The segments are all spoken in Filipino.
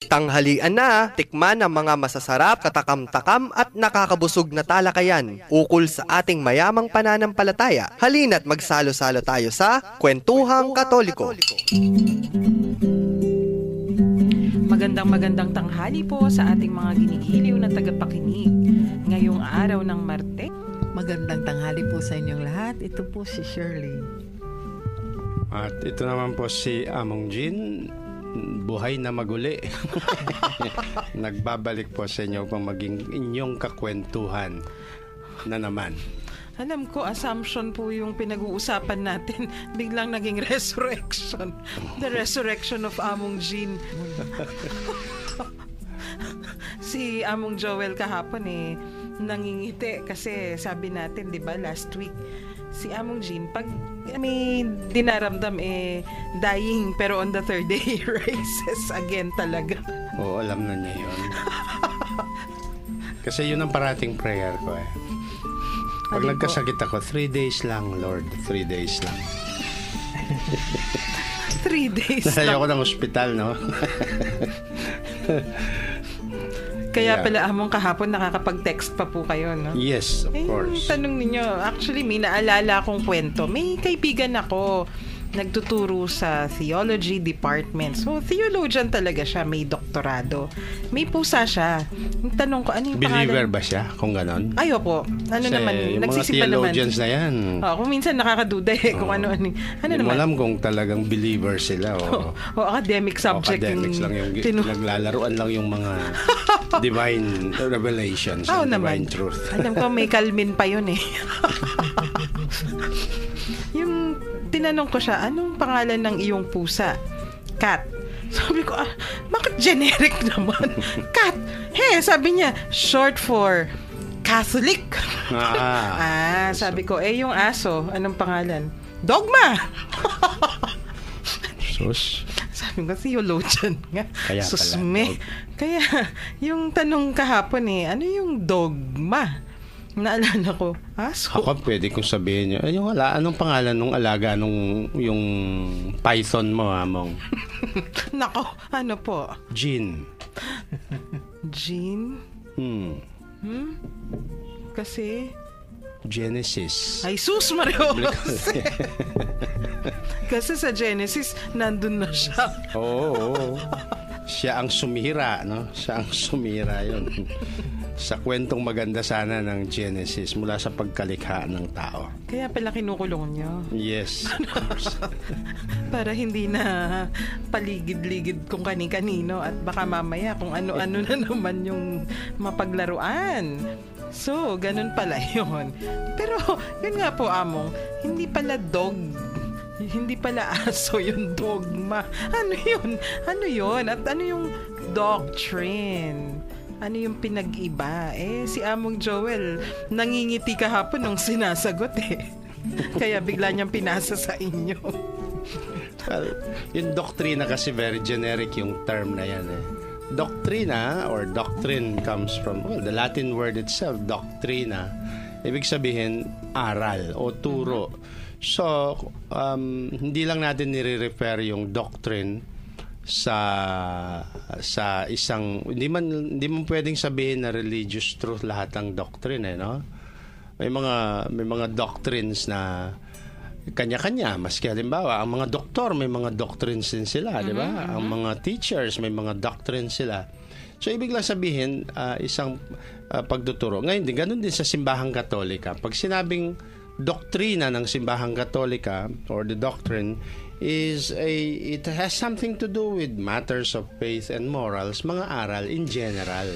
Tanghalian na, tikman ang mga masasarap, katakam-takam at nakakabusog na talakayan ukol sa ating mayamang pananampalataya. Halina't magsalo-salo tayo sa Kwentuhang Katoliko. Magandang tanghali po sa ating mga ginigiliw na tagapakinig. Ngayong araw ng Marte. Magandang tanghali po sa inyong lahat. Ito po si Shirley. At ito naman po si Among Jean. Buhay na maguli. Nagbabalik po sa inyo pang maging inyong kakwentuhan na naman. Alam ko, assumption po yung pinag-uusapan natin. Biglang naging resurrection. The resurrection of Among Jean. Si Among Joel kahapon nangingiti kasi sabi natin, di ba, last week, si Among Jean, pag may dinaramdam dying, pero on the third day, rises again talaga. Oo, alam na niya yun. Kasi yun ang parating prayer ko Pag nagkasakit ako, 3 days lang, Lord. 3 days lang. 3 days lang. Nasaya ko ng ospital, no? Kaya pala Among kahapon nakakapag-text pa po kayo, no? Yes, of course. Tanong ninyo, actually may naalala akong kwento. May kaibigan ako nagtuturo sa theology department. So, theologian talaga siya, may doktorado. May pusa siya. Yung tanong ko, ano yung pangalan? Believer ba siya, kung ganon? Ayo po. Ano kasi naman, nagsisipa naman. Mga theologians na yan. Kung minsan nakakaduda kung ano naman. Hindi mo alam kung talagang believer sila. O academic subject. Academics lang yung naglalaruan lang yung mga divine revelations, divine truth. Alam ko, may Calvin pa yun Yung tinanong ko siya, anong pangalan ng iyong pusa? Cat. Sabi ko, bakit generic naman? Cat. Sabi niya, short for Catholic. Sabi ko, yung aso, anong pangalan? Dogma. Sus. Sabi ko, theologian nga. Kaya Susme. Kaya, yung tanong kahapon ano yung dogma? Naalala ko, aso. Ako pwede kong sabihin niyo, anong pangalan nung alaga yung python mo, Among? Nako, ano po? Jean. Jean? Kasi? Genesis. Ay, sus, Mario! Kasi sa Genesis, nandun na siya. Oo. Siya ang sumira, no? Siya ang sumira yun. Sa kwentong maganda sana ng Genesis mula sa pagkalikha ng tao. Kaya pala kinukulong niyo. Yes, of course. Para hindi na paligid-ligid kung kani-kanino at baka mamaya kung ano-ano na naman yung mapaglaruan. So, ganun pala yun. Pero, yun nga po, Among, hindi pala hindi pala aso yung dogma. Ano yun? At ano yung doctrine? Ano yung pinag-iba? Si Among Joel, nangingiti kahapon nung sinasagot Kaya bigla niyang pinasa sa inyo. Well, yung doktrina kasi very generic yung term na yan Doctrina or doctrine comes from the Latin word itself, doctrina. Ibig sabihin, aral o turo. So, hindi lang natin nire-refer yung doctrine sa isang hindi man pwedeng sabihin na religious truth lahat ng doctrine no? May mga doctrines na kanya-kanya, maski halimbawa ang mga doktor may mga doctrines din sila, di ba? Ang mga teachers may mga doctrines sila. So ibig lang sabihin isang pagtuturo. Ngayon din ganun din sa simbahang Katolika. Pag sinabing doktrina ng simbahang Katolika or the doctrine it has something to do with matters of faith and morals, mga aral in general.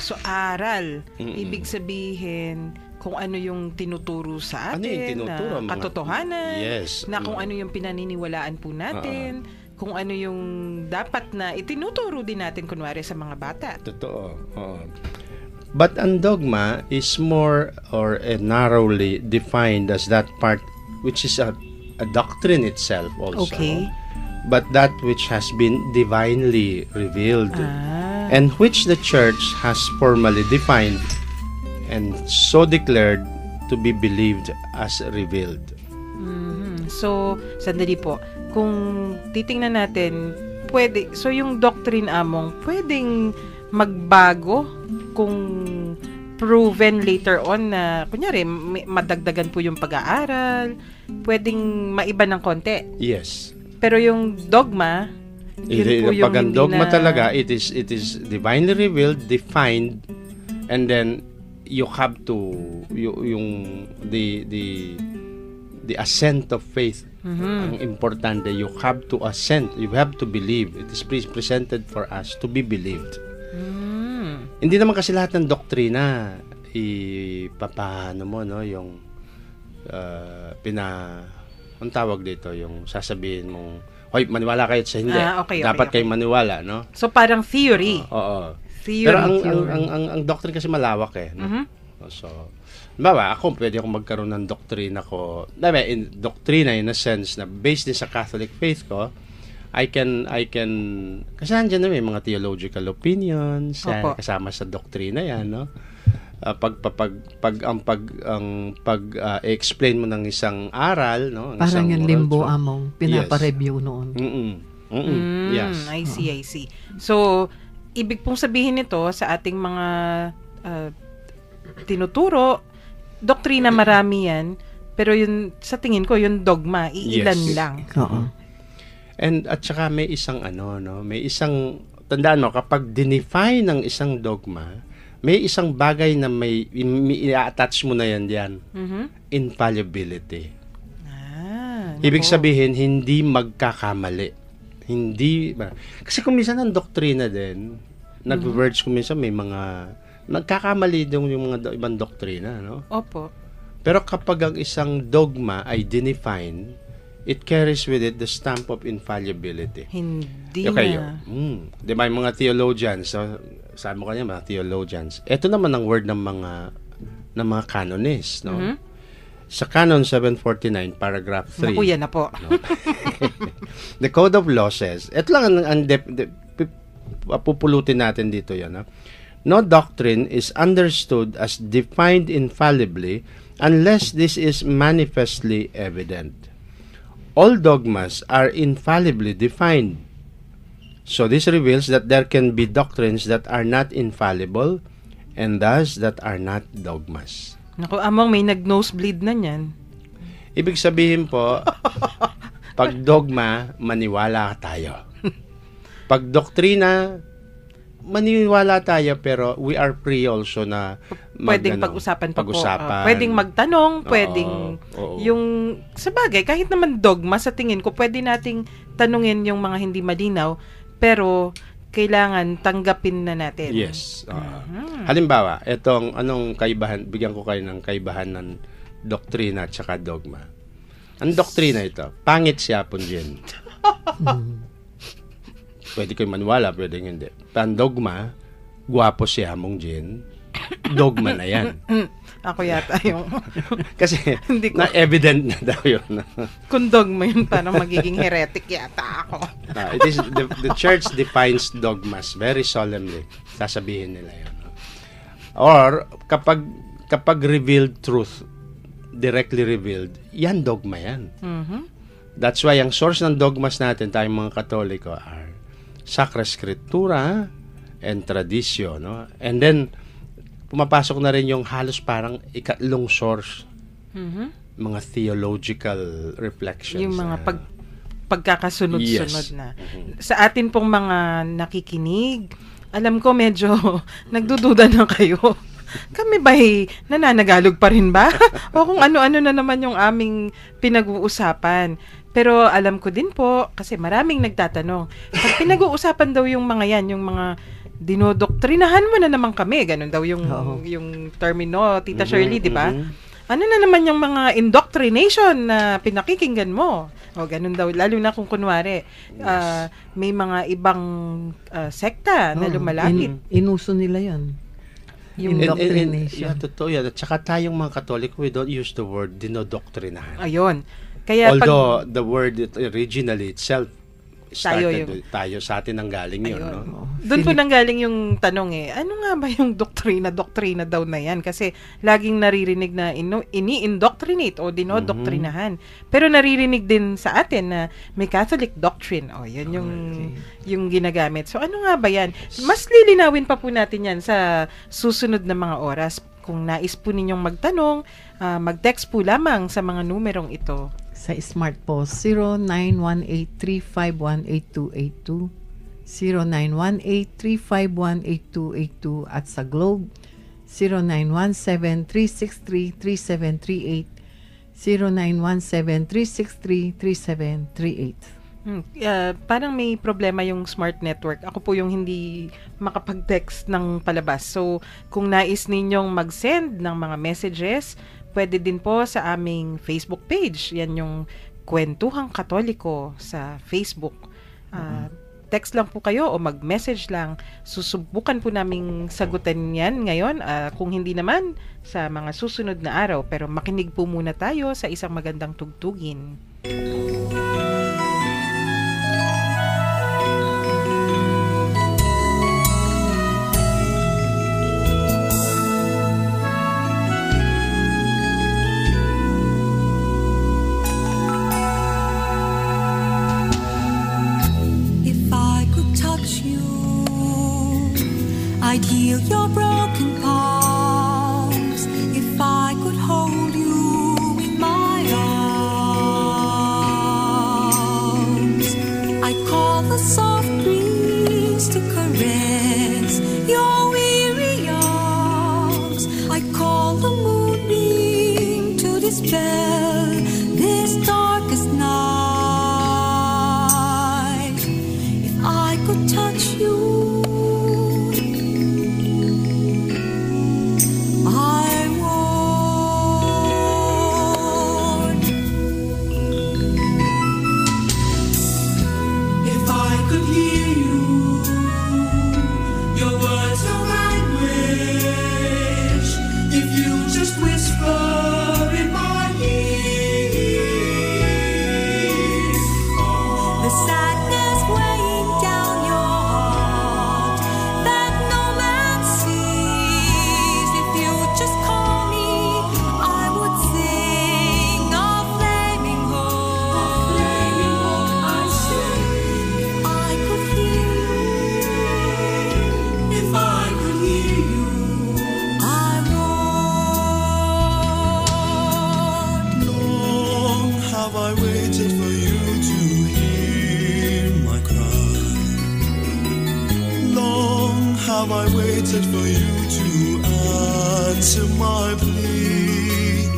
So aral, ibig sabihin kung ano yung tinuturo sa atin, yung tinuturo, na katotohanan, yes, na kung ano yung pinaniniwalaan po natin, kung ano yung dapat na itinuturo din natin kunwari sa mga bata. Totoo. But ang dogma is more or narrowly defined as that part which is a doctrine itself also. Okay. But that which has been divinely revealed and which the church has formally defined and so declared to be believed as revealed. So, sandali po. Kung titingnan natin pwede, so yung doctrine among, pwedeng magbago kung proven later on na, kunyari, madagdagan po yung pag-aaral, pwedeng maiba ng konti. Yes. Pero yung dogma, yun po yung Pag ang hindi dogma na... talaga, it is divinely revealed, defined, and then you have to yung the assent of faith. Ang importante, you have to assent, you have to believe. It is presented for us to be believed. Hindi naman kasi lahat ng doktrina ipapahano mo, no, yung ang tawag dito, yung sasabihin mong, hoy, maniwala kayo sa hindi. Okay, Dapat okay. kayo maniwala, no? So parang theory. Oo. Theory. Pero ang doctrine kasi malawak eh. No? So, bawa, pwede akong magkaroon ng doctrine ako. Doctrina in a sense na based din sa Catholic faith ko, I can kasi nandiyan na may mga theological opinions kasama sa doktrina yan, no? Explain mo ng isang aral, no? Parang yung limbo truth. among pinapa-review noon. Yes. I see. So, ibig pong sabihin nito sa ating mga tinuturo, doktrina marami yan, pero yun, sa tingin ko, yung dogma, iilan lang. Oo. And at saka may isang may isang, tandaan mo, kapag dinefine ng isang dogma, may isang bagay na may i-attach mo na yan diyan. Infallibility. Ibig sabihin, hindi magkakamali. Kasi kung minsan ang doktrina din, nag-words kung minsan may mga nagkakamali din yung mga ibang doktrina, no? Opo. Pero kapag ang isang dogma ay dinefine, it carries with it the stamp of infallibility. Hindi na. Di ba yung mga theologians, sabi mo kanya mga theologians. Ito naman ang word ng mga canonists, no? Sa Canon 749, paragraph 3. Naku, yan na po. No? The Code of Law says, ito lang ang pupulutin natin dito yan. Ha? No doctrine is understood as defined infallibly unless this is manifestly evident. All dogmas are infallibly defined. So this reveals that there can be doctrines that are not infallible and thus that are not dogmas. Naku, among may nag-nosebleed na niyan. Ibig sabihin po, pag dogma, maniwala tayo. Pag doktrina, maniwala tayo, pero we are free also na pwedeng pag-usapan pa po. Pwedeng magtanong, pwedeng yung sa bagay, kahit naman dogma, sa tingin ko, pwede nating tanungin yung mga hindi malinaw, pero kailangan tanggapin na natin. Yes. Halimbawa, anong kaibahan, bigyan ko kayo ng kaibahan ng doktrina at saka dogma. Ang doktrina ito, pangit siya po dyan. Pwede kayo maniwala, pwede hindi. Ang dogma, guwapo siya mong dyan, dogma na yan. Ako yata yung... Kasi, na-evident na daw yun. Kung dogma yun, parang magiging heretic yata ako. It is the church defines dogmas very solemnly. Sasabihin nila yun. Or, kapag revealed truth, directly revealed, yan dogma yan. That's why ang source ng dogmas natin, tayong mga Katoliko, are Sacra Scriptura and Tradisyon. No? And then, pumapasok na rin yung halos parang ikatlong source. Mga theological reflections. Yung mga pagkakasunod-sunod na. Sa atin pong mga nakikinig, alam ko medyo nagdududa na kayo. Kami ba'y nananagalog pa rin ba? O kung ano-ano na naman yung aming pinag-uusapan. Pero alam ko din po, kasi maraming nagtatanong, pag pinag-uusapan daw yung mga yan, yung mga dinodoktrinahan mo na naman kami, ganun daw yung termino, Tita Shirley, di ba? Ano na naman yung mga indoctrination na pinakikinggan mo? O ganun daw, lalo na kung kunwari, may mga ibang sekta na lumalapit. Inuso nila yan. Yung indoctrination. Totoo yan. At saka tayong mga Katoliko, we don't use the word dinodoktrinahan. Ayun. Kaya although the word originally itself started tayo sa atin ang galing yun. No? Doon po nanggaling yung tanong ano nga ba yung doktrina daw na yan? Kasi laging naririnig na ini-indoctrinate o dinodoktrinahan. Pero naririnig din sa atin na may Catholic doctrine. Yan yung ginagamit. So ano nga ba yan? Mas lilinawin pa po natin yan sa susunod na mga oras. Kung nais po ninyong magtanong, mag-text po lamang sa mga numerong ito. Sa Smart po, 0918-351-8282, 0918-351-8282, at sa Globe, 0917-363-3738, 0917-363-3738. Parang may problema yung smart network. Ako po yung hindi makapag-text ng palabas. So, kung nais ninyong mag-send ng mga messages, pwede din po sa aming Facebook page. Yan yung Kwentuhang Katoliko sa Facebook. Text lang po kayo o mag-message lang. Susubukan po naming sagutin yan ngayon. Kung hindi naman, sa mga susunod na araw. Pero makinig po muna tayo sa isang magandang tugtugin. I'd heal your broken palms if I could hold you in my arms. I'd call the soft breeze to caress your weary arms. I'd call the moonbeam to dispel this darkest night. If I could touch you, have I waited for you to answer my plea?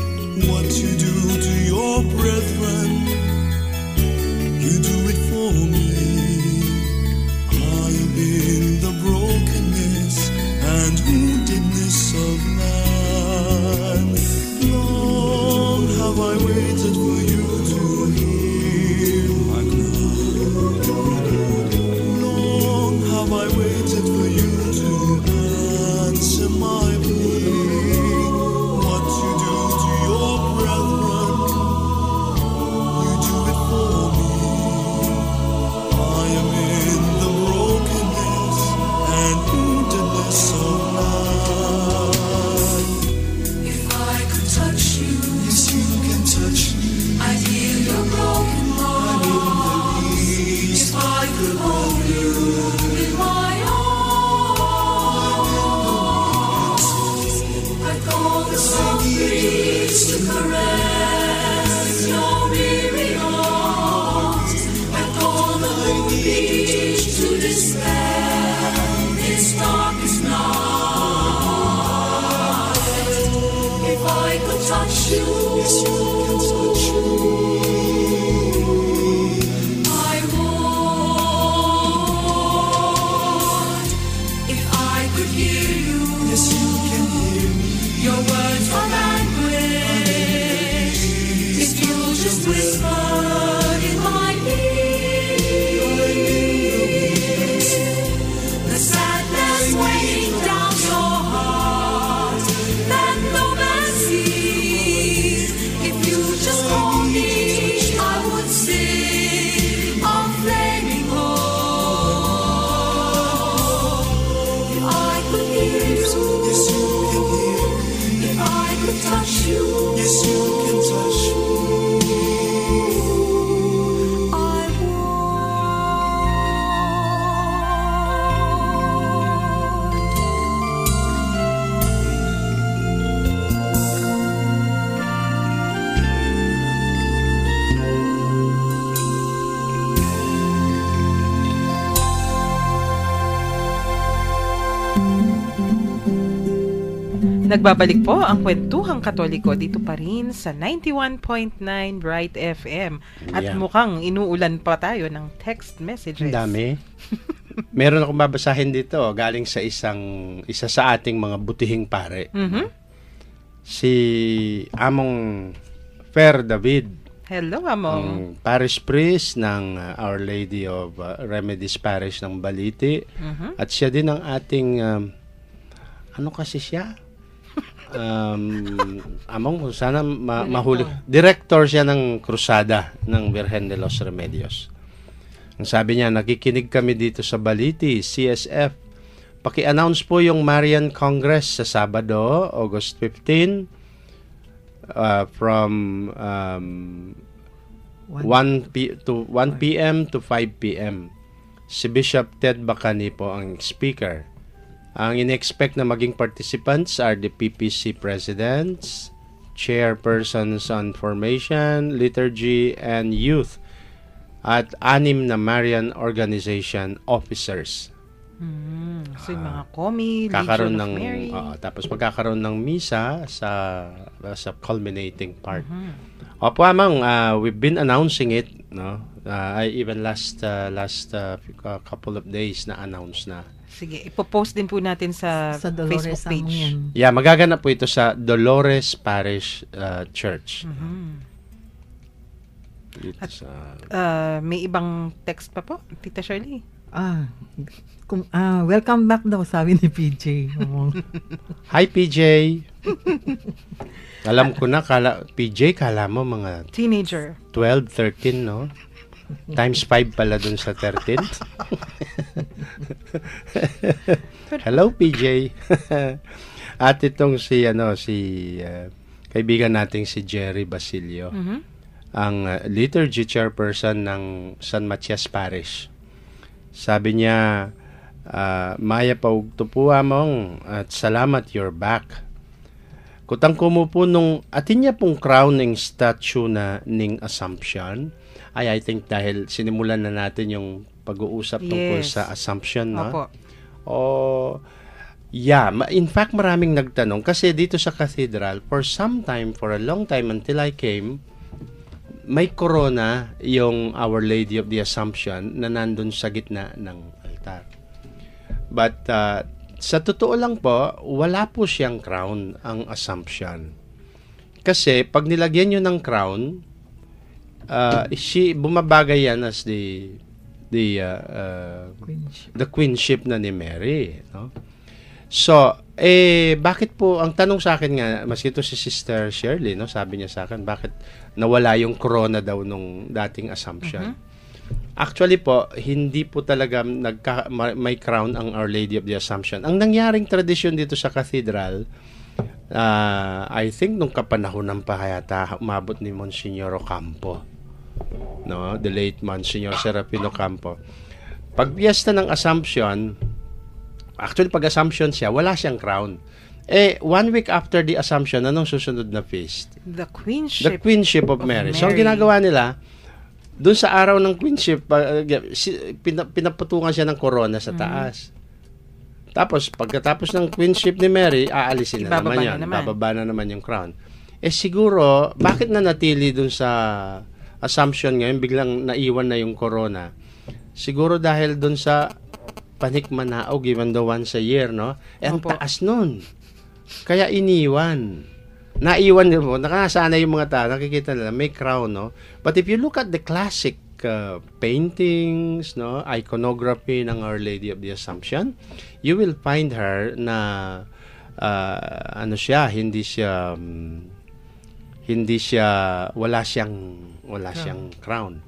What you do to your brethren, you do it for me. I am in the brokenness and woundedness of man. Long have I waited for you to hear my cry. Long have I waited for you to answer my plea. What you do to your brethren, you do it for me. I am in the brokenness and woundedness of man. If I could touch you, Yes, you can touch me. I'd heal your broken heart. If I could hold you in my arms, I'd call the soft breeze to caress your weary arms. I'd call the moonbeams to dispel its darkest night. If I could touch you, Yes, you can touch me. I would. If I could hear you, Yes, you can hear me. your words of anguish. If you just whispered in my ear, the sadness weighing down your heart that no man sees. If you Nagbabalik po ang Kwentuhang Katoliko dito pa rin sa 91.9 Bright FM. At Yeah. mukhang inuulan pa tayo ng text messages. Ang dami. Meron akong babasahin dito galing sa isa sa ating mga butihing pare. Mhm. Si Among Fer David, Hello, Among. ang parish priest ng Our Lady of Remedies Parish ng Baliti. Mhm. At siya din ang ating ano kasi siya? Among sana mahuli. Director siya ng Krusada ng Virgen de los Remedios. Ang sabi niya, nakikinig kami dito sa Baliti, CSF. Paki-announce po yung Marian Congress sa Sabado, August 15, from 1 p.m. to 5 p.m. Si Bishop Ted Bacani po ang speaker. Ang in-expect na maging participants are the PPC presidents, chairpersons on formation, liturgy, and youth, at 6 na Marian organization officers. So yung mga Komi, Kakaroon Legion ng of Mary. tapos magkakaroon ng misa sa culminating part. Opo, Amang, we've been announcing it, no? I even last couple of days na announce na. Sige, ipopost din po natin sa Dolores Facebook Among page. yan. Yeah, magaganap po ito sa Dolores Parish Church. Dito sa May ibang text pa po, Tita Shirley. Welcome back daw, sabi ni PJ. Hi, PJ. Alam ko na, PJ, kala mo mga Teenager. 12, 13, no? Times 5 pala dun sa 13. Hello, PJ. At itong si kaibigan nating si Jerry Basilio, ang liturgy chairperson ng San Matias Parish. Sabi niya, Maya paugtupuha mong at salamat you're back. Kutang kumupo nung atin niya pong crowning statue na ning Assumption. I think dahil sinimulan na natin yung pag-uusap tungkol Yes. sa Assumption, no? Opo. In fact, maraming nagtanong kasi dito sa cathedral, for a long time until I came, may corona yung Our Lady of the Assumption na nandun sa gitna ng altar. But sa totoo lang po, wala po siyang crown ang Assumption. Kasi pag nilagyan nyo ng crown, bumabagay yan as the queenship na ni Mary, no? So, bakit po, ang tanong sa akin nga, maski ito si Sister Shirley, no, sabi niya sa akin, bakit nawala yung corona daw nung dating Assumption? Actually po, hindi po talaga may crown ang Our Lady of the Assumption. Ang nangyaring tradisyon dito sa cathedral, I think nung kapanahon ng pahayata, umabot ni Monsignor Ocampo, no, the late Monsignor Serafino Ocampo. Pag piyesta ng Assumption, actually pag Assumption siya, wala siyang crown. 1 week after the Assumption, anong susunod na feast? The Queenship. The Queenship of Mary. So, ang ginagawa nila, doon sa araw ng Queenship, pinaputungan siya ng corona sa taas. Tapos, pagkatapos ng Queenship ni Mary, aalisin na naman yan. Bababa na naman yung crown. Siguro, bakit na natili doon sa Assumption ngayon, biglang naiwan na yung corona? Siguro dahil doon sa panikmanaog, even though once a year, no? Ang taas nun. Kaya iniwan. Naiwan din mo. Nakasana yung mga tao. Nakikita nila, may crown, no? But if you look at the classic paintings, no? Iconography ng Our Lady of the Assumption, you will find her na wala siyang crown.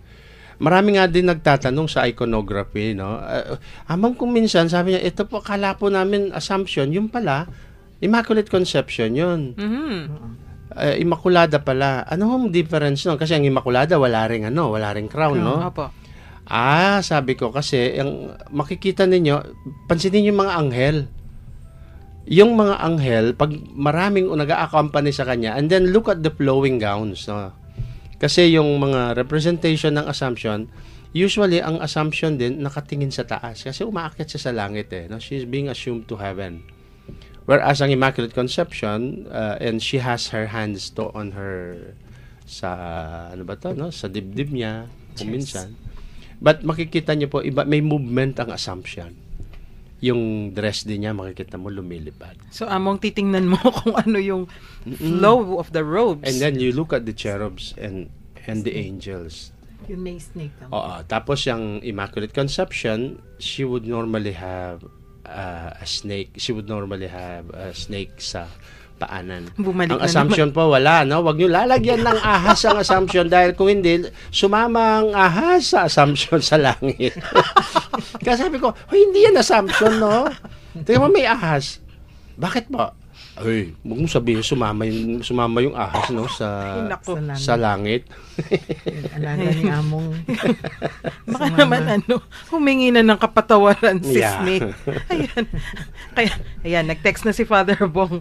Marami nga din nagtatanong sa iconography, no? Amang kung minsan, sabi niya, ito po, akala po namin Assumption, yung pala, Immaculate Conception yun. Immaculada pala. Ano ang difference nun? Kasi ang Immaculada, wala ring crown, no? Opo. Sabi ko, kasi, makikita ninyo, pansinin yung mga anghel. Yung mga anghel, pag maraming nag-a-accompany sa kanya, and then look at the flowing gowns, no? Kasi yung mga representation ng Assumption, usually ang Assumption din nakatingin sa taas kasi umaakyat siya sa langit, no? She's being assumed to heaven. Whereas ang Immaculate Conception, and she has her hands on her, sa, ano ba to, no? Sa dibdib niya, kung minsan. But makikita niyo po, iba, may movement ang Assumption. Yung dress din niya, makikita mo, lumilipad. So, among titingnan mo kung ano yung flow of the robes. And then you look at the cherubs and the angels. Yung may snake. Oo. Tapos yung Immaculate Conception, she would normally have a snake. She would normally have a snake sa paanan. Bumalik Ang na Assumption po, wala, no? Huwag nyo lalagyan ng ahas ang Assumption dahil kung hindi, sumama ang ahas sa Assumption sa langit. Kaya sabi ko, hindi yan Assumption, no? Tingnan mo, may ahas. Bakit po? Ay, huwag mong sabihin, sumama yung ahas, no? Ay, naku. Sa langit. Alaga ni Among. Baka naman humingi na ng kapatawaran si Yeah. Snake. Ayan, nag-text na si Father Bong.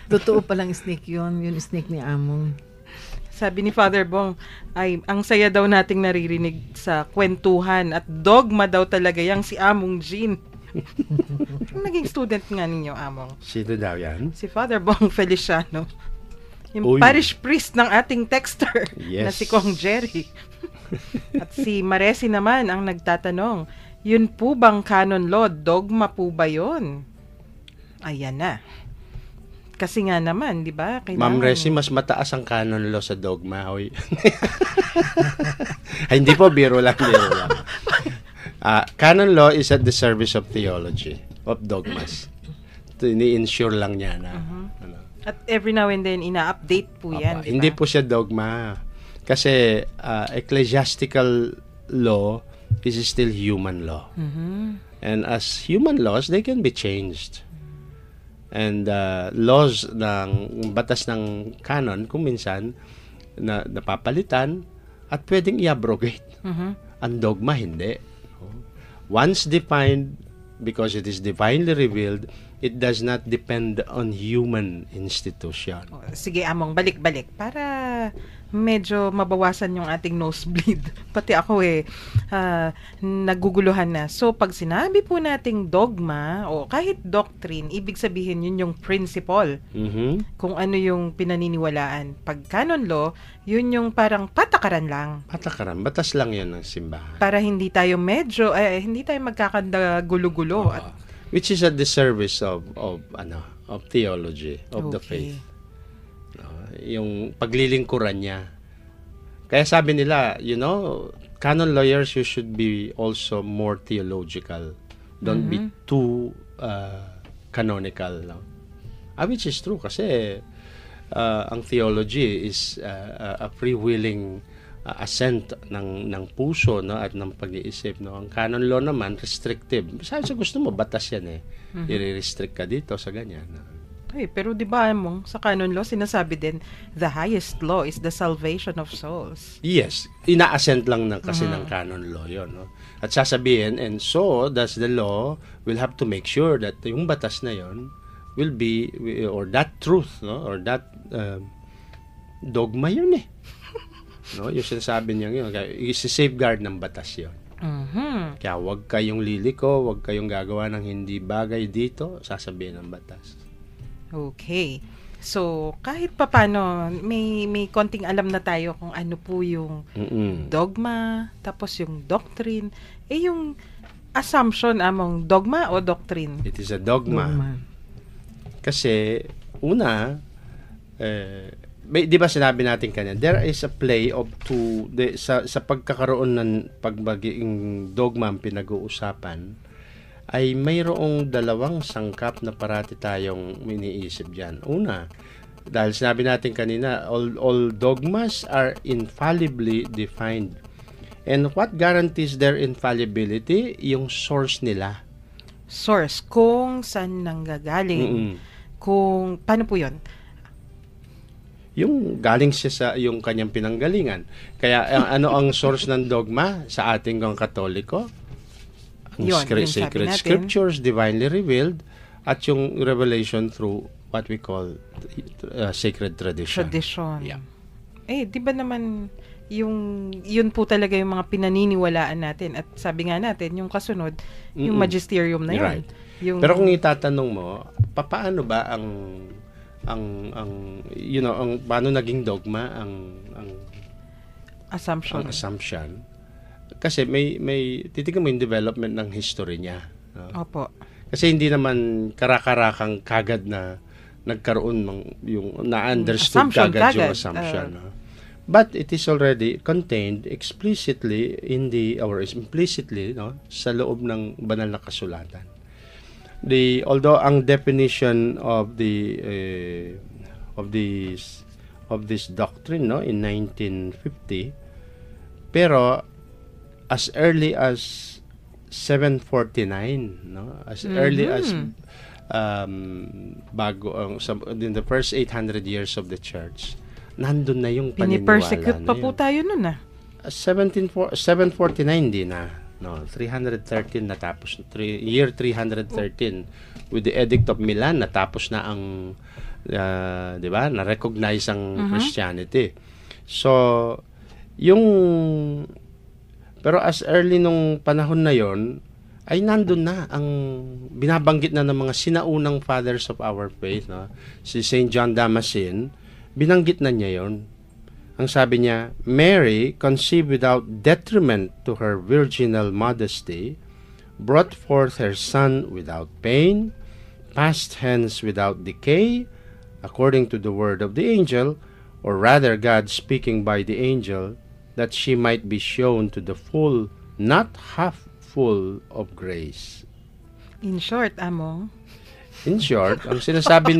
Totoo palang snake yun. Yung snake ni Among. Sabi ni Father Bong, ay ang saya daw nating naririnig sa kwentuhan at dogma daw talaga yang si Among Jean. Naging student nga ninyo, Among. Sino daw yan? Si Father Bong Feliciano. Yung Uy. parish priest ng ating texter Yes. na si Kong Jerry. At si Maresi naman ang nagtatanong, yun po bang canon law? Dogma po ba yun? Ayan na. Kasi nga naman, di ba? Ma'am Resi, mas mataas ang canon law sa dogma. Hoy. Ay, hindi po, biro lang. Canon law is at the service of theology, of dogmas. Ini-ensure lang niya na. Ano. At every now and then, ina-update po yan, di ba? Hindi po siya dogma. Kasi ecclesiastical law is still human law. And as human laws, they can be changed. And laws ng batas ng canon, kung minsan, napapalitan at pwedeng i-abrogate. Ang dogma, hindi. Once defined, because it is divinely revealed, it does not depend on human institution. Sige, Among, balik-balik. Para medyo mabawasan yung ating nosebleed. Pati ako naguguluhan na. So, pag sinabi po nating dogma o kahit doctrine, ibig sabihin yun yung principle. Kung ano yung pinaniniwalaan. Pag canon law, yun yung parang patakaran lang. Patakaran, batas lang yan ng simbahan. Para hindi tayo hindi tayo magkakanda gulo-gulo. At Which is at the service of theology, of the Okay. faith. Yung paglilingkuran niya. Kaya sabi nila, canon lawyers, you should be also more theological. Don't be too canonical. No? Which is true kasi ang theology is a freewheeling assent ng puso, no, at ng pag-iisip, no. Ang canon law naman restrictive. Sabi sa gusto mo batas yan i-restrict ka dito sa ganyan. pero di ba Among, sa canon law sinasabi din, the highest law is the salvation of souls. Yes, ina-assent lang kasi ng canon law 'yon, no. At sasabihin, and so does the law, will have to make sure that yung batas na 'yon will be, or that truth, no, or that dogma 'yun no, yung sinasabi niya yun, i-safeguard ng batas 'yon. Kaya wag kayong liliko, wag kayong gagawa ng hindi bagay dito, sasabihin ng batas. Okay. So, kahit papano, may konting alam na tayo kung ano po yung dogma, tapos yung doctrine. Yung assumption, Among, dogma o doctrine? It is a dogma. Kasi, una, di ba sinabi natin kanina, there is a play of two, sa pagkakaroon ng pagbaging dogma ang pinag-uusapan, ay mayroong dalawang sangkap na parati tayong iniisip dyan. Una, dahil sinabi natin kanina, all dogmas are infallibly defined. And what guarantees their infallibility? Yung source nila. Source, kung saan nanggagaling. Kung, paano po yun? Yung galing siya sa yung kanyang pinanggalingan. Kaya ano ang source ng dogma sa ating Katoliko? Yun, Sacred scriptures, divinely revealed, at yung revelation through what we call sacred tradition. Yeah. Di ba naman yun po talaga yung mga pinaniniwalaan natin, at sabi nga natin yung kasunod, yung magisterium na yun. Right. Pero kung itatanong mo, paano ba ang paano naging dogma ang Assumption. assumption? Kasi may titignan mo yung development ng history niya. No? Opo. Kasi hindi naman karakarakang kagad na nagkaroon yung na-understood Assumption kagad yung kagad. assumption. No? But it is already contained explicitly implicitly, no, sa loob ng banal na kasulatan. Although ang definition of this doctrine, no, in 1950, pero as early as 749, no, as early as in the first 800 years of the church, nandun na yung paniniwala Pinipersecute na pa yun. po tayo nun 749 di na. No, 313 natapos. Year 313 with the Edict of Milan natapos na ang 'di ba? Na-recognize ang Christianity. So, pero as early nung panahon na yon ay nandun na ang binabanggit na ng mga sinaunang fathers of our faith, no? Si Saint John Damascene, binanggit na niya yon. Ang sabi niya, Mary, conceived without detriment to her virginal modesty, brought forth her son without pain, passed hence without decay, according to the word of the angel, or rather God speaking by the angel, that she might be shown to the full, not half full of grace. In short, Among, In short, ang sinasabi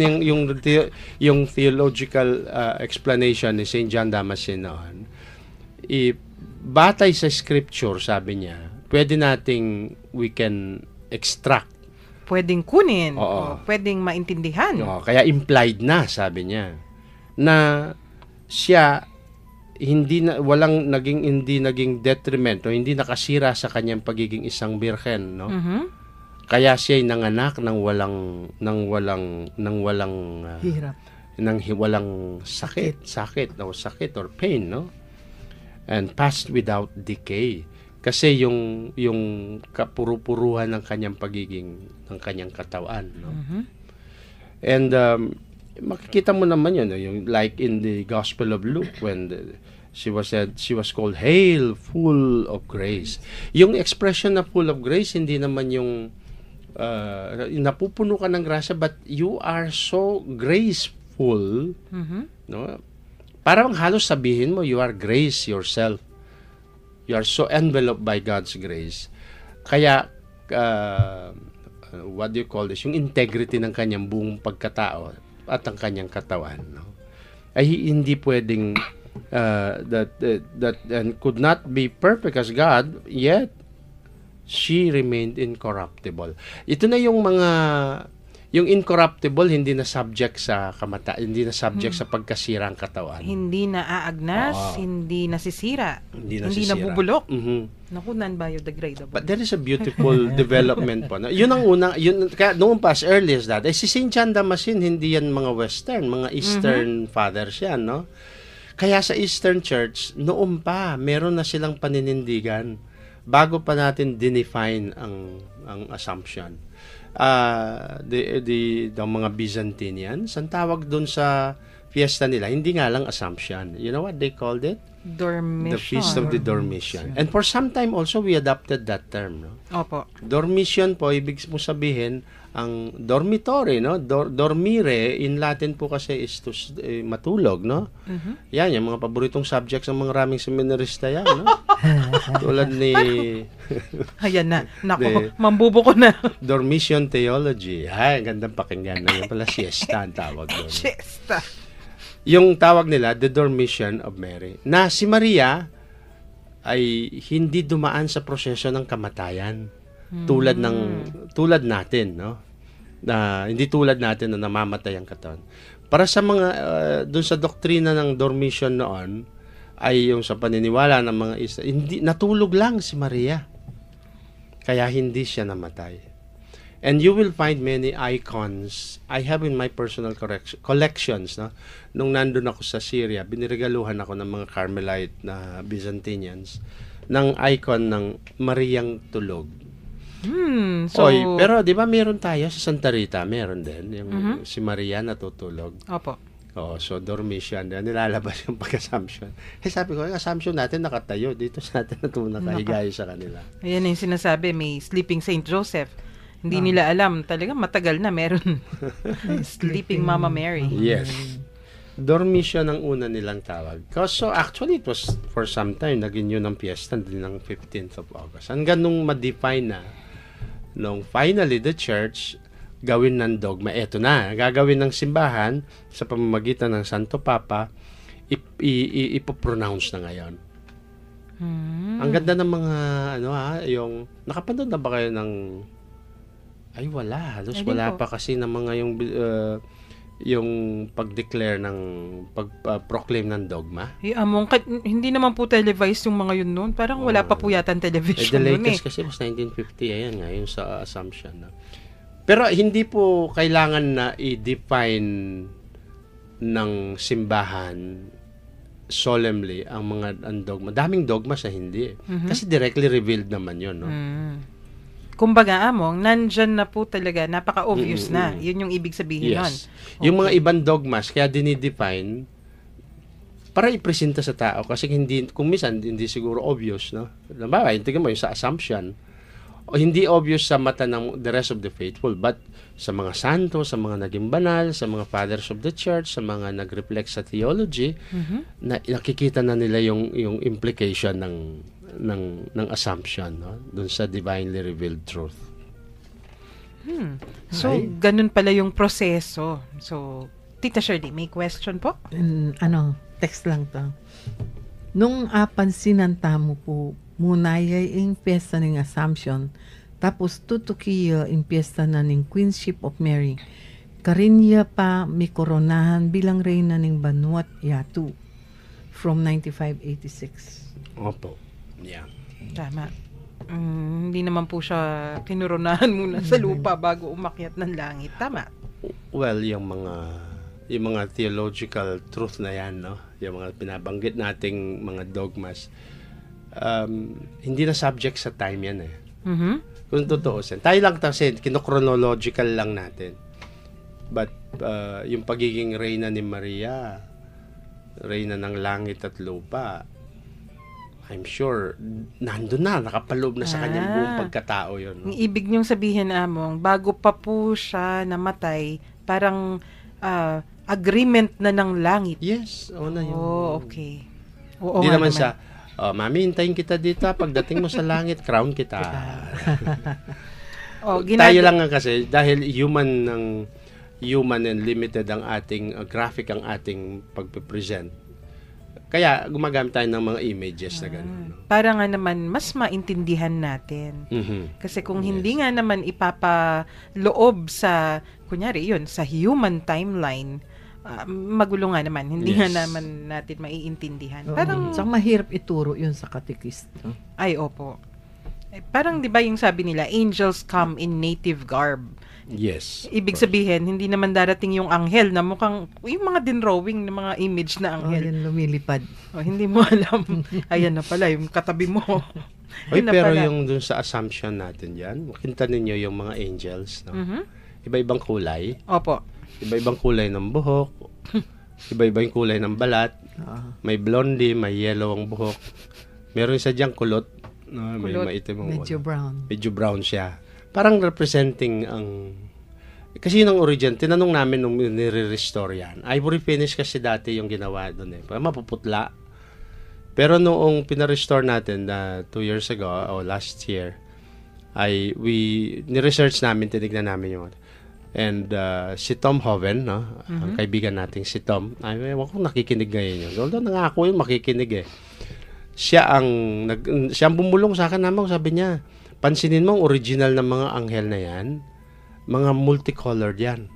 yung theological explanation ni St. John Damascene noon, batay sa scripture, sabi niya, we can extract. pwedeng kunin, Oo. o pwedeng maintindihan. No, kaya implied na, sabi niya, na siya hindi naging detriment o hindi nakasira sa kanyang pagiging isang birhen, no? Kaya siya ay nanganak ng walang Hirap. walang sakit or pain, no? And passed without decay. Kasi yung kapuru-puruhan ng kanyang kanyang katawan, no? And makikita mo naman yun, yung like in the Gospel of Luke when she was called Hail, full of grace. Yung expression na full of grace, hindi naman yung napupuno ka ng grasya, but you are so graceful, no? Parang halos sabihin mo, you are grace yourself. You are so enveloped by God's grace. Kaya, what do you call this? Yung integrity ng kanyang buong pagkatao at ang kanyang katawan, no? Ay hindi pwedeng that and could not be perfect as God, yet she remained incorruptible. Ito na yung incorruptible, hindi na subject sa hindi na subject sa pagkasirang katawan. Hindi na aagnas, hindi nasisira, hindi nabubulok. Naku, non-biodegradable. But there is a beautiful development po. Yun ang unang, kaya noong pa as early as that, si St. John Damascene, hindi yan mga Western, mga Eastern fathers yan, no? Kaya sa Eastern Church, noon pa, meron na silang paninindigan bago pa natin define ang assumption. The mga Byzantinians, ang tawag doon sa fiesta nila, hindi nga lang Assumption. You know what they called it? Dormition. The Feast of the Dormition. And for some time also, we adopted that term, no? Opo. Dormition po, ibig mo sabihin, ang dormitory, no? Dormire, in Latin po kasi is to matulog, no? Yan, yung mga paboritong subjects ng mga raming seminarista yan, no? Tulad ni... Ayan na. Naku, mambubo ko na. Dormition Theology. Ay, gandang pakinggan na yun pala. Siesta ang tawag doon. Siesta. Yung tawag nila, the Dormition of Mary. Na si Maria ay hindi dumaan sa proseso ng kamatayan. Tulad natin, no? Hindi tulad natin na namamatay ang katawan. Para sa mga doon sa doktrina ng dormition noon ay yung sa paniniwala ng mga hindi natulog lang si Maria. Kaya hindi siya namatay. And you will find many icons. I have in my personal collections, no? Nung nandun ako sa Syria, biniregaluhan ako ng mga Carmelite na Byzantinians ng icon ng Mariang tulog. So, Oy, pero di ba meron tayo sa Santa Rita, meron din. Yung si Maria natutulog. opo. Oo, so dormition. Nilalabas yung pag-assumption. Sabi ko, yung assumption natin nakatayo. Dito sa atin nakahigayo sa kanila. Ayan yung sinasabi, may Sleeping Saint Joseph. Hindi nila alam. Talaga matagal na meron. Sleeping Mama Mary. Yes. Dormition ang una nilang tawag. So actually, it was for some time, naging yun ang piyesta din ng 15th of August. Hanggang nung ma-define na, nung finally the church gawin ng dogma, eto na, gagawin ng simbahan sa pamamagitan ng Santo Papa, ipopronounce na ngayon. Ang ganda ng mga, yung, nakapanood na ba kayo ng, ay wala, halos wala pa kasi ng mga yung pag-declare ng, pag-proclaim ng dogma. Hindi naman po televised yung mga yun noon. Parang wala pa po yata ang television the noon latest kasi was 1950, ayan nga, yung sa Assumption. No? Pero hindi po kailangan na i-define ng simbahan solemnly ang dogma. Daming dogma sa hindi. Kasi directly revealed naman yun. No? Kumbaga, nandyan na po talaga, napaka-obvious na. Yun yung ibig sabihin nun. Yes. Yung mga ibang dogmas, kaya dinidefine para ipresenta sa tao. Kasi kung minsan, hindi siguro obvious. No? Tingnan mo yung sa Assumption. O hindi obvious sa mata ng the rest of the faithful, but sa mga santo, sa mga naging banal, sa mga fathers of the church, sa mga nag-reflect sa theology, nakikita na nila yung implication ng assumption, no? Dun sa divinely revealed truth. So, ganun pala yung proseso. So, Tita Shirley, may question po? Text lang to. Nung pansinan tamo po, munayay yung piyesta ng Assumption, tapos tutukiya yung piyesta na ng Queenship of Mary. Karinya pa may koronahan bilang reyna ng Vanuatu Yatu from 9586. Opo. Yeah. Tama. Hindi naman po siya kinoronahan muna sa lupa bago umakyat ng langit. Tama. Well, yung mga theological truth na yan, no? Yung mga pinabanggit nating mga dogmas, hindi na subject sa time yan eh. Kung totoo sin. Tayo lang kasi, kinochronological lang natin. But, yung pagiging reyna ni Maria, reyna ng langit at lupa, I'm sure, nandun na, nakapaloob na sa kanyang buong pagkatao yun. No? Ang ibig niyong sabihin, Among, bago pa po siya namatay, parang agreement na ng langit. Yes, na yun. Oh, okay. Oo, hindi naman siya, Mami, hintayin kita dito, pagdating mo sa langit, crown kita. Tayo lang nga kasi, dahil human and limited ang ating graphic, ang ating pagpipresent. Kaya gumagamit tayo ng mga images na gano'n. No? Para nga naman mas maintindihan natin. Kasi kung hindi nga naman ipapaloob sa, kunyari yun, sa human timeline, magulo nga naman. Hindi nga naman natin maiintindihan. Parang so, mahirap ituro yun sa katekist. No? Ay, opo. Parang di ba yung sabi nila, angels come in native garb. Yes. Ibig sabihin, hindi naman darating yung anghel na mukhang, yung mga dinrawing ng mga image na anghel. Yan lumilipad. Hindi mo alam. Ayan na pala, yung katabi mo. Pero yung dun sa assumption natin yan, makita ninyo yung mga angels. No? Iba-ibang kulay. Opo. Iba-ibang kulay ng buhok. Iba-ibang kulay ng balat. May blondie, may yellow ang buhok. Meron isa diyang kulot. No? May maitim ang medyo brown. Medyo brown siya. Parang representing kasi yung origin, tinanong namin nung nire-restore yan. Ivory finish kasi dati yung ginawa doon eh. Mapuputla. Pero noong pinarestore natin 2 years ago o last year, ni-research namin, tinignan namin yung and si Tom Hoven, no? Ang kaibigan nating si Tom, ewan ko nakikinig ngayon yun. Although nangako yun, makikinig eh. Siya ang bumulong sa akin naman, sabi niya, pansinin mo ang original ng mga anghel na yan, mga multicolored yan.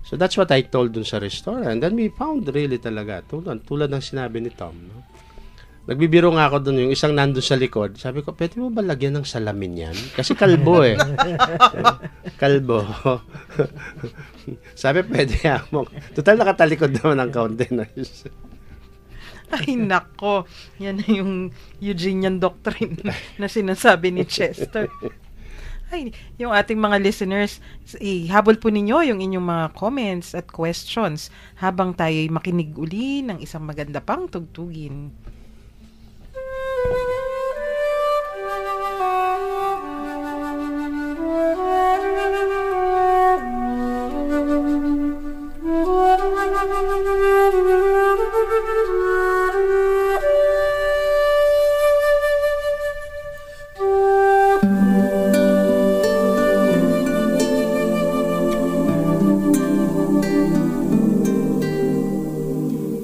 So that's what I told dun sa restaurant. And then we found really talaga, tulad ng sinabi ni Tom. No? Nagbibiro nga ako dun, yung isang nandun sa likod. Sabi ko, pwede mo ba lagyan ng salamin yan? Kasi kalbo eh. Kalbo. Sabi, pwede mo. Total nakatalikod naman ang containers. Ay, nako. Yan na yung Eugenian doctrine na sinasabi ni Chester. Ay, yung ating mga listeners, habol po ninyo yung inyong mga comments at questions habang tayo'y makinig uli ng isang maganda pang tugtugin.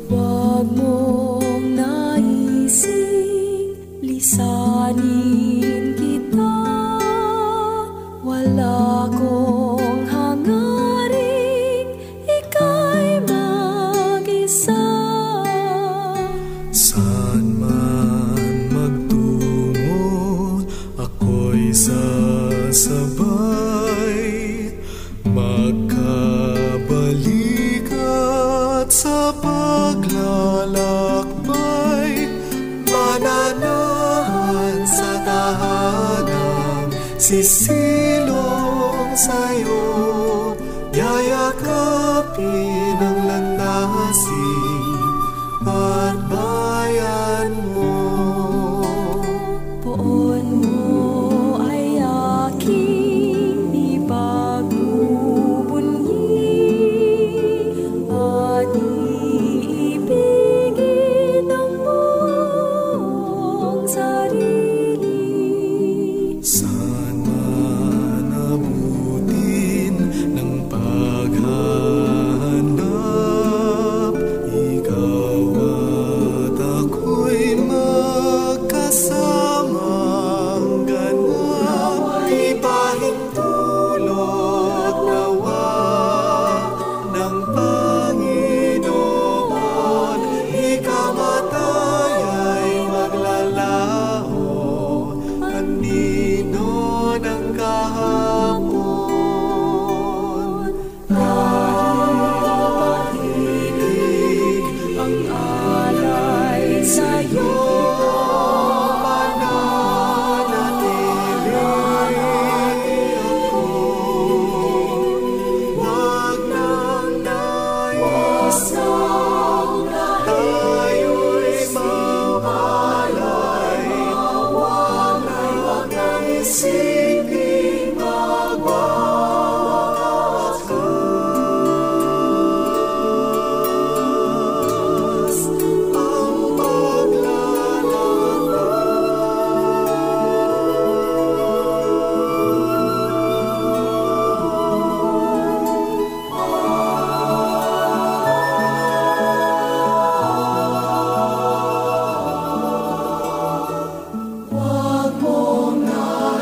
Wag mong naising lisanin kita. Wala kong hangaring ika'y mag-isa. Saan man magtungo, ako'y sasabay. Magkabalik at sa paglalakbay, mananahan sa tahanang sisilong sa'yo. Yayakapin ang landasin at bayan mo. Poon mo ay aking ipagbubunyi at iibigin ang mong sarili. Saan man abutin ng paghahanap, ikaw at ako'y magkasamang ganap. Ipahintulot nawa ng Panginoon, ikamatay ay maglalaho, anino ng kahapon. Pag-ibig ang alay sa'yo, mananatili ako. Wag nang naisang tayo'y mawalay. Wag nang isiping magwawakas ang Wag mong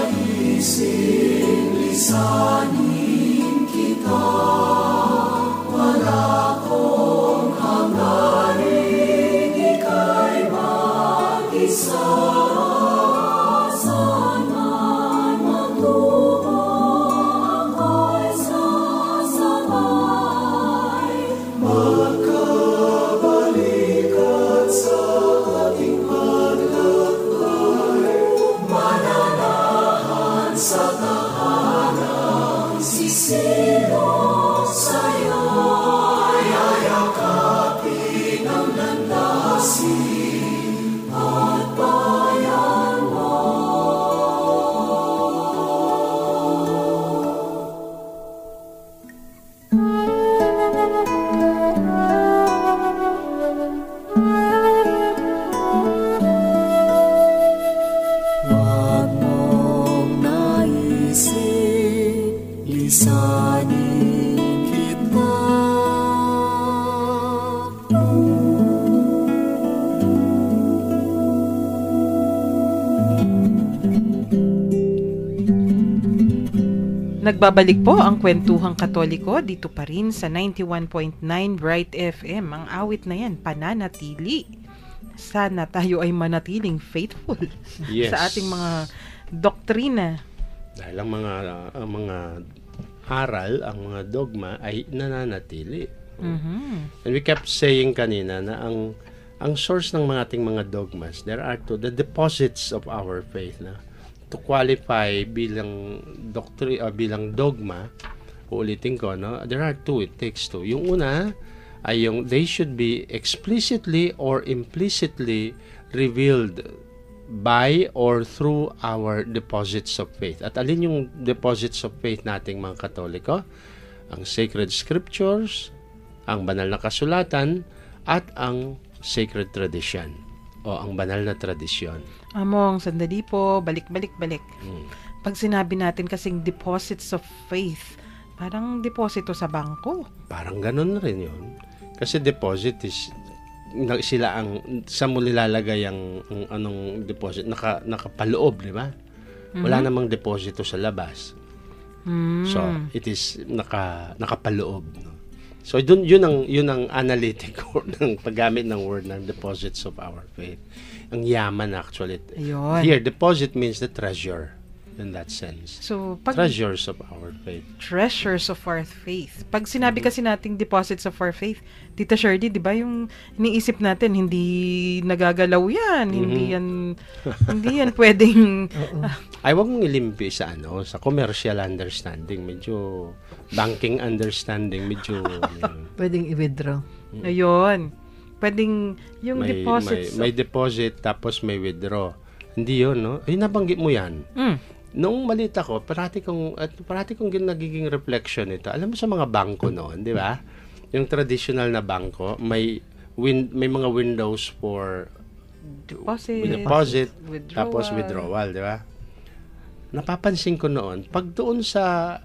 naising lisanin kita. Wala kong hangaring ika'y mag-isa. Saan man magtungo, ako'y sasabay. Magkabalik at sa ating paglakbay, mananahan sa tahanang sisilong sa'yo. Yayakapin ang landasin at bayan mo. Wag mong naising lisanin kita. Nagbabalik po ang Kwentuhang Katoliko dito pa rin sa 91.9 Bright FM. Ang awit na yan, pananatili. Sana tayo ay manatiling faithful Yes. sa ating mga doktrina. Dahil ang mga aral, ang mga dogma ay nananatili. Mhm. And we kept saying kanina na ang source ng mga ating mga dogmas, there are the deposits of our faith na to qualify bilang bilang dogma, uulitin ko, no? There are two, it takes two. Yung una ay yung they should be explicitly or implicitly revealed by or through our deposits of faith. At alin yung deposits of faith nating mga Katoliko? Ang sacred scriptures, ang banal na kasulatan, at ang sacred tradition o ang banal na tradisyon. Among, sandali po, balik. Pag sinabi natin kasing deposits of faith, parang deposito sa bangko. Parang ganun rin yun. Kasi deposit is sila ang sa mo nilalagay ang anong deposit nakapaloob, di ba? Wala namang deposito sa labas. So it is nakapaloob, no? So yun ang analytic ng paggamit ng word ng deposits of our faith. Ang yaman actually. Ayun. Here deposit means the treasure in that sense. So, pag Treasures of our faith. treasures of our faith. Pag sinabi kasi nating deposits of our faith, Tita Shirley, di ba yung iniisip natin, hindi nagagalaw yan, hindi yan pwedeng, Ay, wag mong ilimpi sa sa commercial understanding, medyo banking understanding, medyo Pwedeng i-withdraw. ayun, pwedeng yung deposits. may deposit tapos may withdraw. Hindi 'yon, no? Ay, nabanggit mo 'yan. Nung maliit ako, parati kong nagiging reflection ito. Alam mo sa mga bangko noon, di ba? Yung traditional na bangko, may mga windows for deposit, tapos withdrawal, di ba? Napapansin ko noon, pag doon sa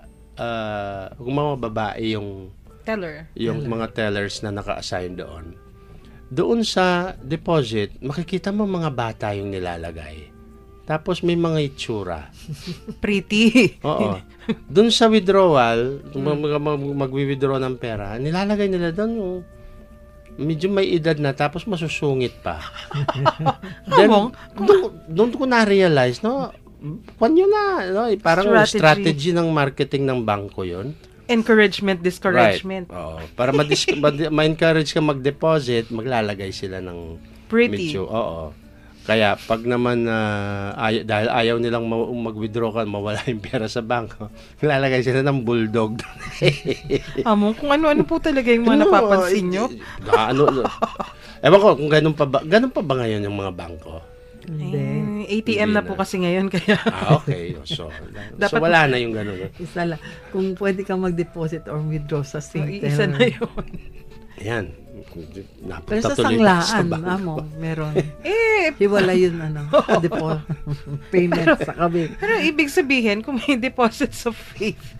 kung mga babae yung mga tellers na naka-assign doon sa deposit, makikita mo mga bata yung nilalagay. Tapos may mga itsura. Pretty. Oo. Doon sa withdrawal, mag-withdraw ng pera, nilalagay nila doon yung medyo may edad na tapos masusungit pa. Then, doon ko na-realize, no? Panyo na, no? Parang strategy ng marketing ng bangko yon. Encouragement, discouragement. Right. Oo. Para ma-encourage ka mag-deposit, maglalagay sila ng Pretty. medyo, oo. Kaya pag naman dahil ayaw nilang mag-withdraw ka, mawala yung pera sa bangko, lalagay sila ng bulldog. Among, kung ano-ano po talaga yung mga napapansin nyo. Ewan ko kung ganun pa ba ngayon yung mga bangko? Hindi. ATM na po kasi ngayon, kaya. Okay. So wala na yung ganun. Isa lang. Kung pwede ka mag-deposit or withdraw sa Singtel. Isa na yun. Ayan. Pero sa sanglaan, meron. Hiwala yun, payment sa kabi. Pero ibig sabihin, kung may deposits of faith,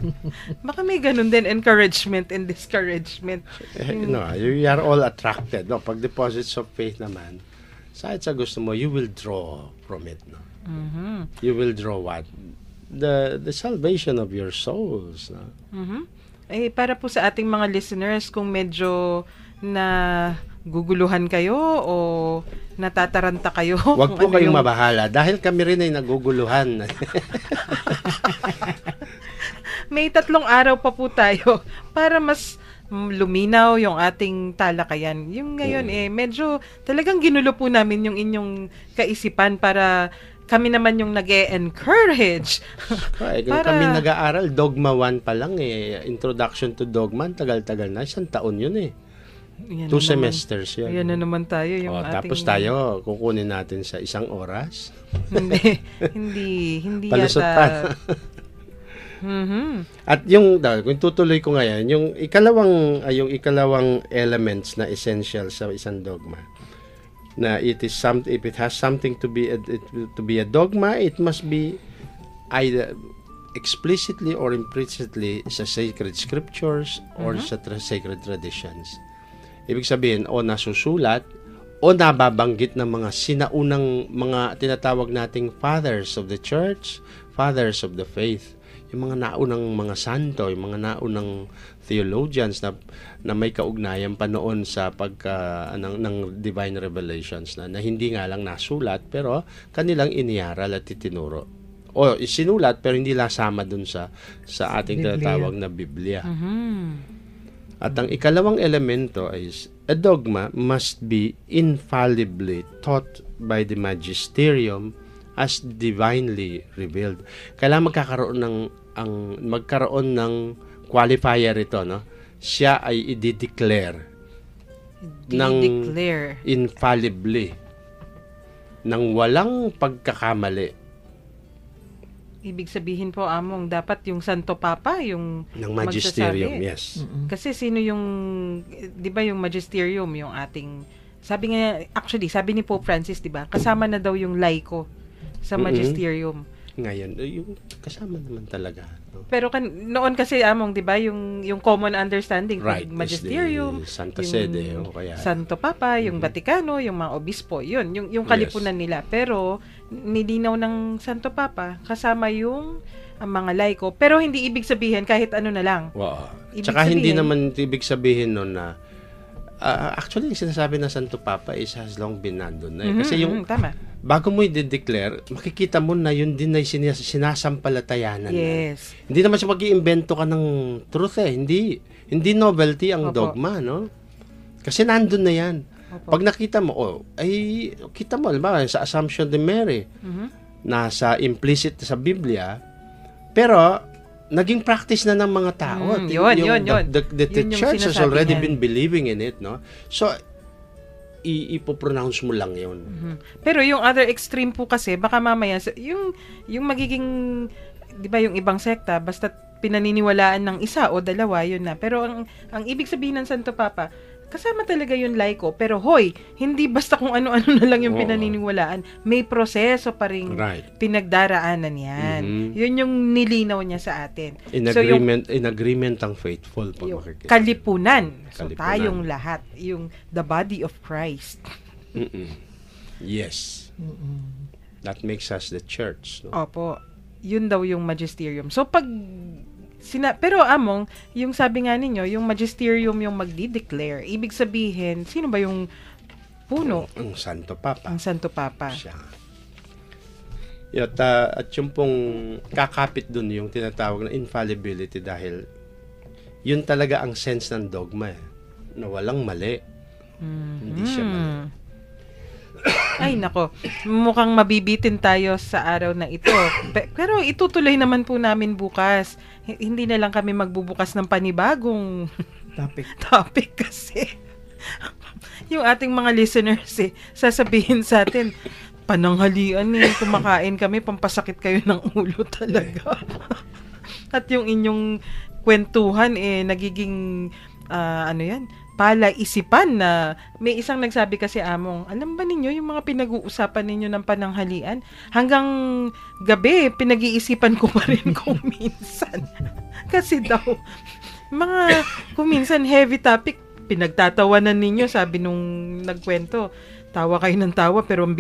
baka may ganun din, encouragement and discouragement. You are all attracted. No? Pag deposits of faith naman, kahit sa gusto mo, you will draw from it. No? You will draw what? The salvation of your souls. No? Para po sa ating mga listeners, kung medyo na guguluhan kayo o natataranta kayo. Huwag po kayong mabahala dahil kami rin ay naguguluhan. May 3 araw pa po tayo para mas luminaw yung ating talakayan. Yung ngayon medyo talagang ginulo po namin yung inyong kaisipan para kami naman yung nag-e-encourage. Kung kami nag-aaral, Dogma 1 pa lang Introduction to Dogma, tagal-tagal na. 1 taon yun 2 semesters yun. Yan na naman tayo. Yung tapos tayo, kukunin natin sa 1 oras. hindi Palusutan. At kung tutuloy ko ngayon, yung ikalawang elements na essential sa isang dogma, na if it has something to be a dogma, it must be either explicitly or implicitly sa sacred scriptures or sa sacred traditions. Ibig sabihin, o nasusulat o nababanggit ng mga sinaunang mga tinatawag nating fathers of the church, fathers of the faith, yung mga naunang mga santo, yung mga naunang theologians na may kaugnayan pa noon sa ng divine revelations na hindi nga lang nasulat pero kanilang iniaral at itinuro. O sinulat pero hindi lasama dun sa ating tinatawag na Biblia. At ang ikalawang elemento is a dogma must be infallibly taught by the magisterium as divinely revealed. Kailangan magkaroon ng qualifier ito, no? Siya ay i-declare infallibly, nang walang pagkakamali. Ibig sabihin po, Among, dapat yung Santo Papa yung ng magisterium, magsasabi. yes. Kasi sino yung, di ba yung magisterium, yung ating, sabi ni Pope Francis, di ba, kasama na daw yung laiko sa magisterium. Ngayon, yung kasama naman talaga. No? Pero noon kasi, Among, di ba, yung common understanding, Right, yung magisterium, Santa yung Sede, o kaya Santo Papa, yung Vaticano, yung mga obispo, yun, yung kalipunan nila. Pero, nilinaw ng Santo Papa, kasama yung ang mga laiko. Pero hindi ibig sabihin kahit ano na lang. Wow. Ibig Tsaka hindi sabihin- naman ibig sabihin nun na actually, yung sinasabi ng Santo Papa is has long been nandun na. Kasi yung tama. bago mo i-declare, makikita mo na yun din ay sinasampalatayanan na. Yes. Hindi naman siya mag-iimbento ka ng truth eh. Hindi novelty ang Opo. dogma, no? Kasi nandun na yan. Opo. Pag nakita mo, kita mo, halimbawa, sa Assumption de Mary, nasa implicit sa Biblia, pero naging practice na ng mga tao. Yun. The Yun yung church has sinasabi already niyan. been believing in it, no? So, ipopronounce mo lang yun. Pero yung other extreme po kasi, baka mamaya, yung magiging, di ba yung ibang sekta, basta pinaniniwalaan ng isa o dalawa, yun na. Pero ang ibig sabihin ng Santo Papa, kasama talaga yung laiko. Pero hoy, hindi basta kung ano-ano na lang yung Oo. pinaniniwalaan. May proseso pa ring Right. pinagdaraanan yan. Yun yung nilinaw niya sa atin. In So, yung agreement ang faithful. Pag yung makikita. kalipunan. So, Kalipunan. tayong lahat. Yung the body of Christ. Yes. That makes us the church. No? Opo. Yun daw yung magisterium. So, pero Among, yung sabi nga ninyo, yung magisterium yung magdi-declare. Ibig sabihin, sino ba yung puno? Ang Santo Papa. Ang Santo Papa. Siya. At yung pong kakapit dun yung tinatawag na infallibility dahil yun talaga ang sense ng dogma eh, na walang mali. Hindi siya mali. Ay, nako. Mukhang mabibitin tayo sa araw na ito. Pero itutuloy naman po namin bukas. Hindi na lang kami magbubukas ng panibagong topic kasi yung ating mga listeners sasabihin sa atin, pananghalian kumakain kami, pampasakit kayo ng ulo talaga. At yung inyong kwentuhan nagiging palaisipan na may isang nagsabi kasi, Among, alam ba ninyo yung mga pinag-uusapan ninyo ng pananghalian? Hanggang gabi, pinag-iisipan ko pa rin kung minsan. Kasi daw, kung minsan heavy topic, pinagtatawanan ninyo, sabi nung nagkwento. Tawa kayo ng tawa, pero ang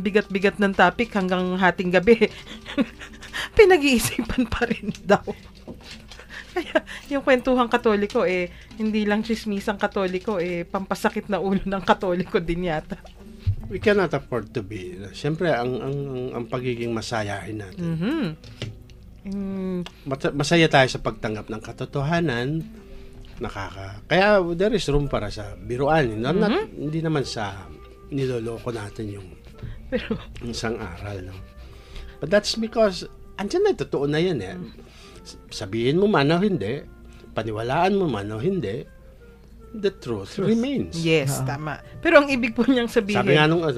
bigat-bigat ng topic hanggang hating gabi. Pinag-iisipan pa rin daw. Kaya yung kwentuhang Katoliko hindi lang chismisang Katoliko pampasakit na ulo ng Katoliko din yata. We cannot afford to be. Siyempre ang pagiging masayahin natin. Masaya tayo sa pagtanggap ng katotohanan. Kaya there is room para sa biruan. Hindi naman sa niloloko natin yung isang aral. No? But that's because andyan na, totoo na yan sabihin mo man o hindi, paniwalaan mo man o hindi, the truth remains. Yes, tama. Pero ang ibig po niyang sabihin,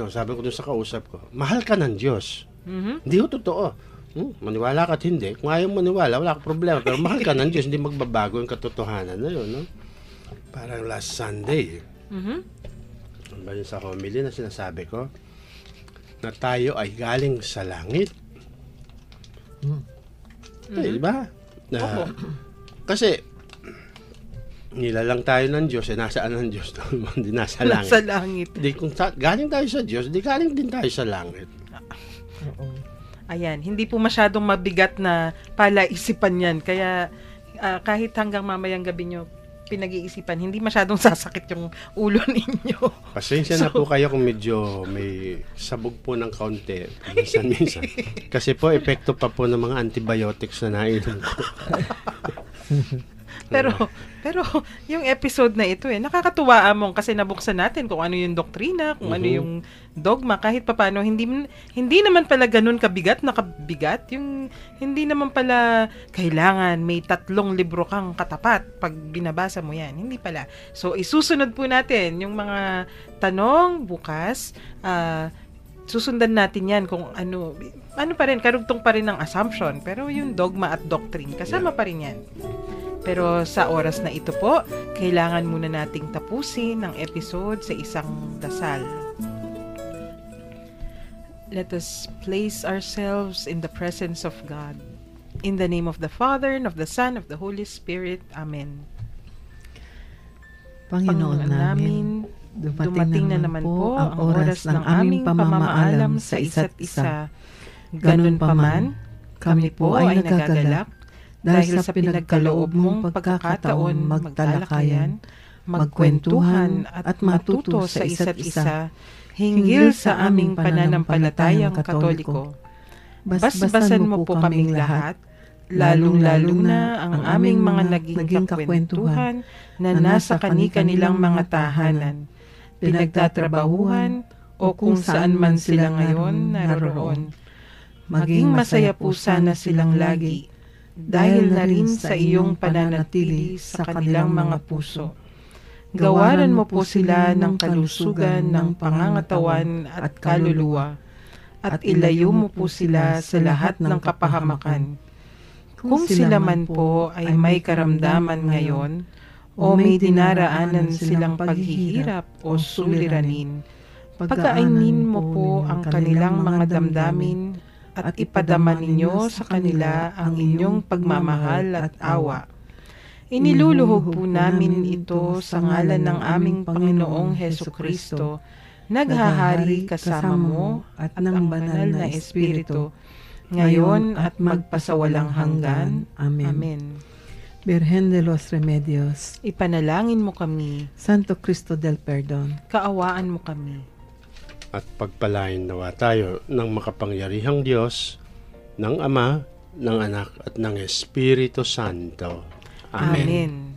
sabi ko dun sa kausap ko, mahal ka ng Diyos. Hindi ko totoo. Maniwala ka at hindi. Kung ayaw maniwala, wala ka problema. Pero mahal ka ng Diyos, hindi magbabago yung katotohanan na yun. No? Parang last Sunday. Ano ba yun sa homily na sinasabi ko? Na tayo ay galing sa langit. Diba? Kasi nilalang tayo ng Diyos, nasaan ang Diyos? Hindi nasa langit. nasa langit. Kung galing tayo sa Diyos, galing din tayo sa langit. Ayan, hindi po masyadong mabigat na palaisipan yan. Kaya kahit hanggang mamayang gabi nyo pinag-iisipan, hindi masyadong sasakit yung ulo ninyo. Pasensya na po kayo kung medyo may sabog po ng kaunti. Minsan. Kasi po, epekto pa po ng mga antibiotics na nainom ko. Pero yung episode na ito nakakatuwa among kasi nabuksan natin kung ano yung doktrina, kung ano yung dogma, kahit papaano hindi naman pala ganun kabigat, yung hindi naman pala kailangan may 3 libro kang katapat pag binabasa mo yan. Hindi pala. So isusunod po natin yung mga tanong bukas. Susundan natin yan kung ano pa rin, karugtong pa rin ng assumption, pero yung dogma at doctrine kasama pa rin yan. Pero sa oras na ito po, kailangan muna nating tapusin ang episode sa isang dasal. Let us place ourselves in the presence of God. In the name of the Father, and of the Son, and of the Holy Spirit. Amen. Panginoon namin, dumating na naman po ang oras ng aming pamamaalam sa isa't isa. Ganun pa man, kami po ay nagagalak dahil sa pinagkaloob mong pagkakataon magtalakayan, magkwentuhan at matuto sa isa't isa hinggil sa aming pananampalatayang Katoliko. Basbasan mo po kaming lahat, lalong-lalo na ang aming mga naging kakwentuhan na nasa kani-kanilang mga tahanan, pinagtatrabahuhan o kung saan man sila ngayon naroon. Maging masaya po sana silang lagi dahil na rin sa iyong pananatili sa kanilang mga puso. Gawaran mo po sila ng kalusugan ng pangangatawan at kaluluwa at ilayo mo po sila sa lahat ng kapahamakan. Kung sila man po ay may karamdaman ngayon o may dinaraanan silang paghihirap o suliranin, pagkaanin mo po ang kanilang mga damdamin at ipadama ninyo sa kanila ang inyong pagmamahal at awa. Iniluluhog po namin ito sa ngalan ng aming Panginoong Hesukristo, naghahari kasama mo at ng banal na Espiritu, ngayon at magpasawalang hanggan. Amen. Birhen de los Remedios, Ipanalangin mo kami. Santo Cristo del Perdón, Kaawaan mo kami. At pagpalain nawa tayo ng makapangyarihang Diyos, ng Ama, ng Anak, at ng Espiritu Santo. Amen.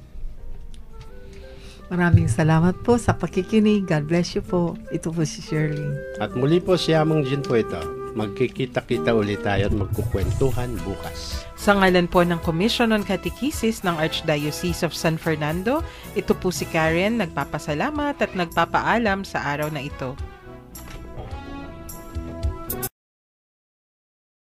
Maraming salamat po sa pakikinig. God bless you po. Ito po si Shirley. At muli po si Amang Jean po ito. Magkikita-kita ulit tayo at magkukwentuhan bukas. Sa ngalan po ng Commission on Catechesis ng Archdiocese of San Fernando, ito po si Karen, nagpapasalamat at nagpapaalam sa araw na ito.